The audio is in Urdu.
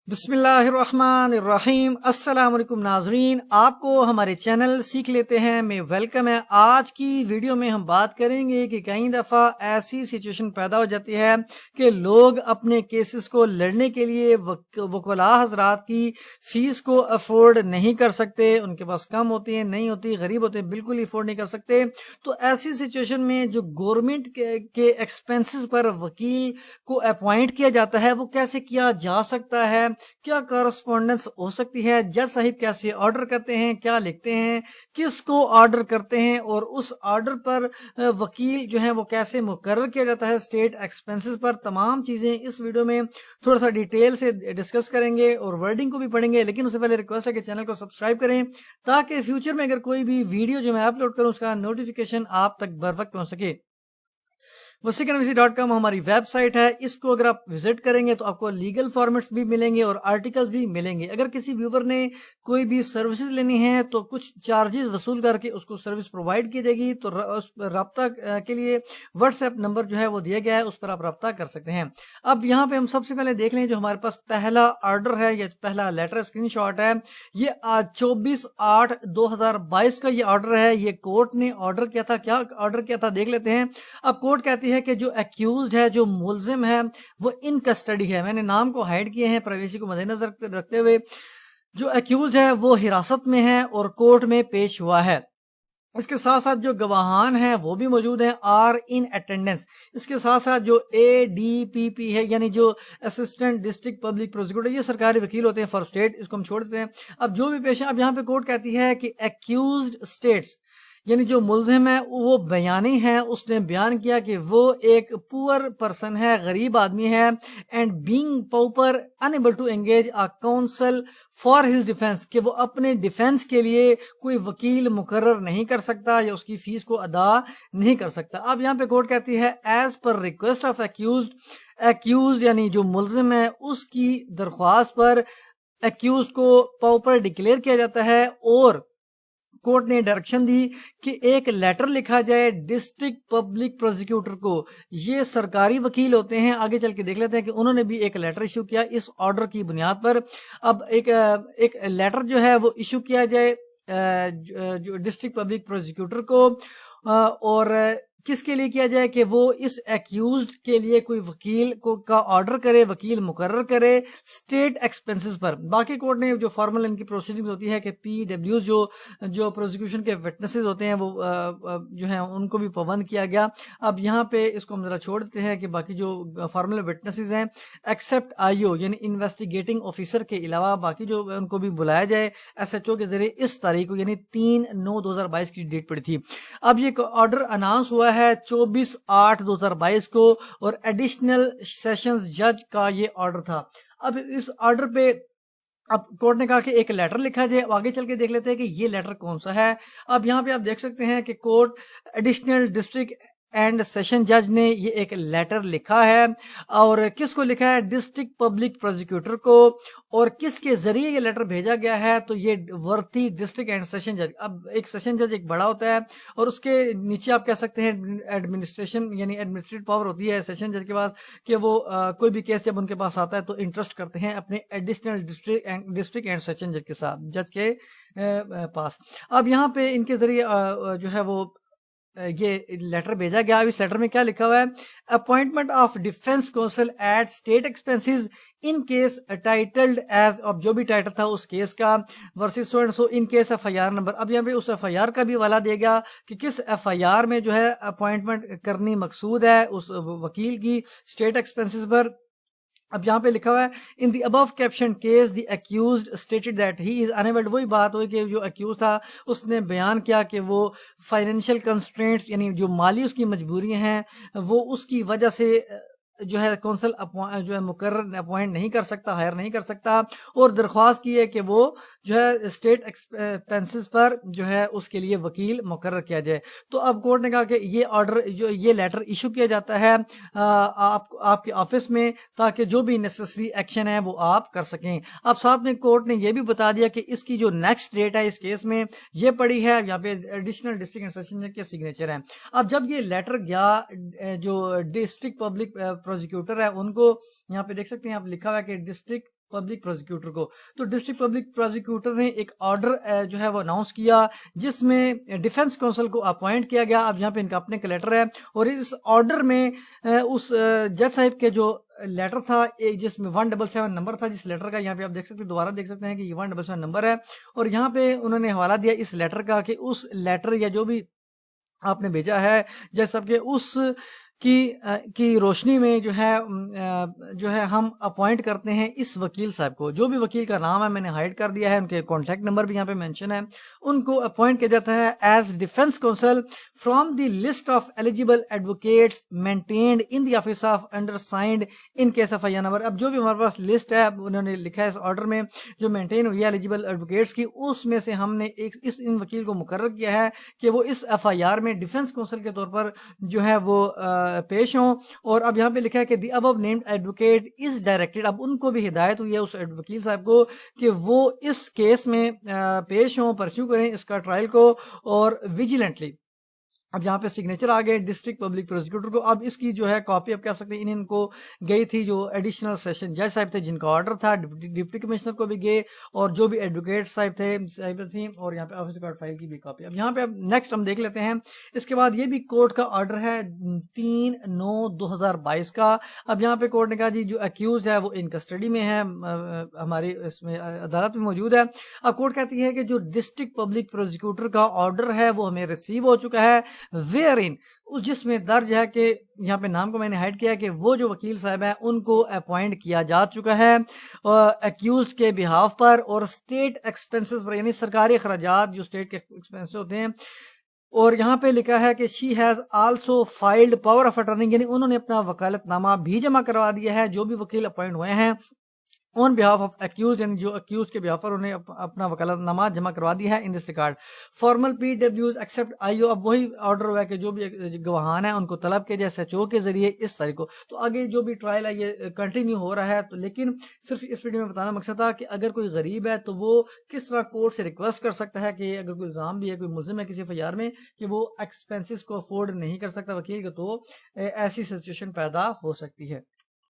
بسم اللہ الرحمن الرحیم۔ السلام علیکم ناظرین، آپ کو ہمارے چینل سیکھ لیتے ہیں میں ویلکم ہے۔ آج کی ویڈیو میں ہم بات کریں گے کہ کئی دفعہ ایسی سچویشن پیدا ہو جاتی ہے کہ لوگ اپنے کیسز کو لڑنے کے لیے وکلاء حضرات کی فیس کو افورڈ نہیں کر سکتے، ان کے پاس کم ہوتی ہیں، نہیں ہوتی، غریب ہوتے ہیں، بالکل افورڈ نہیں کر سکتے۔ تو ایسی سچویشن میں جو گورنمنٹ کے ایکسپینسز پر وکیل کو اپوائنٹ کیا جاتا ہے وہ کیسے کیا جا سکتا ہے، کیا کارسپونڈنس ہو سکتی ہے، جج صاحب کیسے آرڈر کرتے ہیں، کیا لکھتے ہیں، کس کو آرڈر کرتے ہیں، اور اس آرڈر پر وکیل جو ہے وہ کیسے مقرر کیا جاتا ہے اسٹیٹ ایکسپینسز پر، تمام چیزیں اس ویڈیو میں تھوڑا سا ڈیٹیل سے ڈسکس کریں گے اور ورڈنگ کو بھی پڑھیں گے۔ لیکن اس سے پہلے ریکویسٹ ہے کہ چینل کو سبسکرائب کریں تاکہ فیوچر میں اگر کوئی بھی ویڈیو جو میں اپلوڈ کروں اس کا نوٹیفیکیشن آپ تک بر وقت پہنچ سکے۔ وسیقنویسی.com ہماری ویب سائٹ ہے، اس کو اگر آپ وزٹ کریں گے تو آپ کو لیگل فارمیٹس بھی ملیں گے اور آرٹیکلز بھی ملیں گے۔ اگر کسی ویور نے کوئی بھی سروسز لینی ہے تو کچھ چارجز وصول کر کے اس کو سروس پرووائڈ کی جائے گی، تو اس رابطہ کے لیے واٹس ایپ نمبر جو ہے وہ دیا گیا ہے، اس پر آپ رابطہ کر سکتے ہیں۔ اب یہاں پہ ہم سب سے پہلے دیکھ لیں جو ہمارے پاس پہلا آرڈر ہے یا پہلا لیٹر اسکرین شاٹ ہے، یہ 24/8/2022 کا یہ آرڈر ہے۔ یہ کورٹ نے آرڈر کیا تھا، کیا آرڈر کیا تھا دیکھ لیتے ہیں۔ اب کورٹ کہتی ہے کہ جو ایکیوزڈ ہے، جو ملزم ہے، وہ ان کسٹڈی ہے۔ میں نے نام کو ہائیڈ کیے ہیں پرائیویسی کو مد نظر رکھتے ہوئے۔ جو ایکیوزڈ ہے وہ حراست میں ہے اور کورٹ میں پیش ہوا ہے۔ اس کے ساتھ ساتھ جو گواہان ہیں وہ بھی موجود ہیں، آر ان اٹینڈنس۔ اس کے ساتھ ساتھ جو ADPP ہے یعنی جو اسسٹنٹ ڈسٹرکٹ پبلک پروسیکیوٹر، یہ سرکاری وکیل ہوتے ہیں فار اسٹیٹ، اس کو ہم چھوڑ دیتے ہیں۔ اب جو بھی پیش ہے، اب یہاں پہ کورٹ کہتی ہے کہ ایکیوزڈ اسٹیٹس یعنی جو ملزم ہے وہ بیانی ہے، اس نے بیان کیا کہ وہ ایک پور پرسن ہے، غریب آدمی ہے، and being pauper unable to engage a counsel for his defence, کہ وہ اپنے ڈیفینس کے لیے کوئی وکیل مقرر نہیں کر سکتا یا اس کی فیس کو ادا نہیں کر سکتا۔ اب یہاں پہ کورٹ کہتی ہے as per request of accused یعنی جو ملزم ہے اس کی درخواست پر ایکیوزڈ کو پاؤپر ڈکلیئر کیا جاتا ہے، اور کورٹ نے ڈائریکشن دی کہ ایک لیٹر لکھا جائے ڈسٹرکٹ پبلک پروسیکیوٹر کو۔ یہ سرکاری وکیل ہوتے ہیں، آگے چل کے دیکھ لیتے ہیں کہ انہوں نے بھی ایک لیٹر ایشو کیا اس آرڈر کی بنیاد پر۔ اب ایک لیٹر جو ہے وہ ایشو کیا جائے جو ڈسٹرکٹ پبلک پروسیکیوٹر کو، اور کس کے لیے کیا جائے کہ وہ اس ایکیوزڈ کے لیے کوئی وکیل کا آرڈر کرے، وکیل مقرر کرے اسٹیٹ ایکسپینسز پر۔ باقی کورٹ نے جو فارمل ان کی پروسیڈنگز ہوتی ہے کہ PWs جو پروسیکیوشن کے وٹنسز ہوتے ہیں وہ جو ہیں ان کو بھی پابند کیا گیا۔ اب یہاں پہ اس کو ہم ذرا چھوڑ دیتے ہیں کہ باقی جو فارمل وٹنسز ہیں ایکسیپٹ IO یعنی انویسٹیگیٹنگ آفیسر کے علاوہ باقی جو ان کو بھی بلایا جائے SHO کے ذریعے اس تاریخ کو، یعنی 3/9/2022 کی ڈیٹ پڑی تھی۔ اب یہ آرڈر اناؤنس ہوا ہے 24/8/2022 کو، اور ایڈیشنل سیشنز جج کا یہ آرڈر تھا۔ اب اس آرڈر پہ اب کورٹ نے کہا کہ ایک لیٹر لکھا جائے۔ آگے چل کے دیکھ لیتے ہیں کہ یہ لیٹر کون سا ہے۔ اب یہاں پہ آپ دیکھ سکتے ہیں کہ court additional district and session جج نے یہ ایک لیٹر لکھا ہے، اور کس کو لکھا ہے؟ ڈسٹرکٹ پبلک پروسیکیوٹر کو۔ اور کس کے ذریعے یہ لیٹر بھیجا گیا ہے؟ تو یہ ورتھی ڈسٹرکٹ اینڈ سیشن جج۔ اب ایک سیشن جج ایک بڑا ہوتا ہے اور اس کے نیچے آپ کہہ سکتے ہیں ایڈمنسٹریشن یعنی ایڈمنسٹریٹو پاور ہوتی ہے سیشن جج کے پاس، کہ وہ کوئی بھی کیس جب ان کے پاس آتا ہے تو انٹرسٹ کرتے ہیں اپنے ایڈیشنل ڈسٹرکٹ اینڈ سیشن جج کے ساتھ، جج کے پاس۔ اب یہاں پہ ان کے ذریعے جو ہے وہ یہ لیٹر بھیجا گیا۔ اب اس لیٹر میں کیا لکھا ہوا ہے؟ Appointment of defence counsel at state expenses in case titled as, اب جو بھی ٹائٹل تھا اس کیس کا، versus so and so in case FIR number. اب یہاں پہ اس FIR کا بھی حوالہ دیا گیا کہ کس FIR میں جو ہے اپوائنٹمنٹ کرنی مقصود ہے اس وکیل کی اسٹیٹ ایکسپینسز پر۔ اب یہاں پہ لکھا ہوا ہے in the above caption case the accused stated that he is unable. وہی بات ہوئی کہ جو ایکیوز تھا اس نے بیان کیا کہ وہ فائنینشیل کنسٹرینٹس یعنی جو مالی اس کی مجبوریاں ہیں وہ اس کی وجہ سے جو ہے کونسل جو ہے مقرر اپوائنٹ نہیں کر سکتا، ہائر نہیں کر سکتا، اور درخواست کی ہے کہ وہ جو ہے اسٹیٹ ایکسپینسز پر جو ہے اس کے لیے وکیل مقرر کیا جائے۔ تو اب کورٹ نے کہا کہ یہ آرڈر جو یہ لیٹر ایشو کیا جاتا ہے آپ کے آفس میں، تاکہ جو بھی نیسیسری ایکشن ہے وہ آپ کر سکیں۔ اب ساتھ میں کورٹ نے یہ بھی بتا دیا کہ اس کی جو نیکسٹ ڈیٹ ہے اس کیس میں یہ پڑی ہے، یہاں پہ ایڈیشنل ڈسٹرکٹ اینڈ سیشن جج کے سگنیچر ہیں۔ اب جب یہ لیٹر گیا جو ڈسٹرکٹ پبلک پروسیکیوٹر ہے ان کو، یہاں پہ دیکھ سکتے ہیں آپ لکھا ہوا ہے کہ ڈسٹرکٹ پبلک پروزیکیوٹر کو. تو ڈسٹرکٹ پبلک پروزیکیوٹر نے ایک آرڈر جو ہے وہ اناؤنس کیا جس میں ڈیفنس کونسل کو اپوائنٹ کیا گیا. اب یہاں پہ ان کا اپنے کلیکٹر ہے اور اس آرڈر میں اس جج صاحب کے جو لیٹر تھا جس میں 177 نمبر تھا جس لیٹر کا, یہاں پہ آپ دیکھ سکتے ہیں, دوبارہ دیکھ سکتے ہیں کہ یہ 177 نمبر ہے, اور یہاں پہ انہوں نے حوالہ دیا اس لیٹر کا کہ اس لیٹر یا جو بھی آپ نے بھیجا ہے جج صاحب کے اس کی روشنی میں جو ہے ہم اپوائنٹ کرتے ہیں اس وکیل صاحب کو. جو بھی وکیل کا نام ہے میں نے ہائڈ کر دیا ہے, ان کے کانٹیکٹ نمبر بھی یہاں پہ مینشن ہے. ان کو اپوائنٹ کیا جاتا ہے as defence council from the list of eligible advocates maintained in the office of under signed in case of I number. اب جو بھی ہمارے پاس لسٹ ہے انہوں نے لکھا ہے اس آرڈر میں جو مینٹین ہوئی ہے ایلیجیبل ایڈوکیٹس کی, اس میں سے ہم نے ان وکیل کو مقرر کیا ہے کہ وہ اس ایف آئی آر میں ڈیفنس کونسل کے طور پر جو ہے وہ پیش ہوں. اور اب یہاں پہ لکھا ہے کہ دی ابو نیمڈ ایڈوکیٹ از ڈائریکٹڈ, اب ان کو بھی ہدایت ہوئی ہے اس وکیل صاحب کو کہ وہ اس کیس میں پیش ہوں, پرسیو کریں اس کا ٹرائل کو اور ویجیلنٹلی. اب یہاں پہ سگنیچر آ گئے ڈسٹرکٹ پبلک پروزیکیوٹر کو. اب اس کی جو ہے کاپی آپ کہہ سکتے ہیں ان کو گئی تھی جو ایڈیشنل سیشن جج صاحب تھے جن کا آرڈر تھا, ڈپٹی کمشنر کو بھی گئے اور جو بھی ایڈوکیٹ صاحب تھے اور یہاں پہ آفس ریکارڈ فائل کی بھی کاپی. اب یہاں پہ نیکسٹ ہم دیکھ لیتے ہیں. اس کے بعد یہ بھی کورٹ کا آرڈر ہے 3/9/2022 کا. اب یہاں پہ کورٹ نے کہا جی جو اکیوز ہے وہ ان کسٹڈی میں ہے, ہماری اس میں عدالت میں موجود ہے. اب کورٹ کہتی ہے کہ جو ڈسٹرکٹ پبلک پروزیکیوٹر کا آرڈر ہے وہ ہمیں ریسیو ہو چکا ہے, ویئرن جس میں درج ہے کہ یہاں پہ نام کو میں نے ہائڈ کیا کہ وہ جو وکیل صاحب ہیں ان کو اپوائنٹ کیا جا چکا ہے ایکیوزڈ کے بہاف پر اور اسٹیٹ ایکسپنسز پر, یعنی سرکاری اخراجات جو اسٹیٹ کے ایکسپنس ہوتے ہیں. اور یہاں پہ لکھا ہے کہ she has also filed power of attorney, یعنی انہوں نے اپنا وکالت نامہ بھی جمع کروا دیا ہے جو بھی وکیل اپوائنٹ ہوئے ہیں آن بہاف آف ایکیوز, یعنی جو ایکیوز کے بہاف پر انہیں اپنا وکالت نامہ جمع کروا دیا ہے ان دس ریکارڈ. فارمل پی ڈبلیوز ایکسپٹ آئی او, اب وہی آرڈر ہوا ہے کہ جو بھی گواہان ہیں ان کو طلب کے جیسے ایچ او کے ذریعے اس تاریخ کو. تو آگے جو بھی ٹرائل ہے یہ کنٹینیو ہو رہا ہے, تو لیکن صرف اس ویڈیو میں بتانا مقصد تھا کہ اگر کوئی غریب ہے تو وہ کس طرح کورٹ سے ریکویسٹ کر سکتا ہے کہ اگر کوئی الزام بھی ہے, کوئی ملزم ہے کسی ایف آئی آر میں کہ وہ ایکسپینسز کو افورڈ نہیں کر سکتا وکیل کا, تو ایسی سچویشن پیدا ہو سکتی ہے.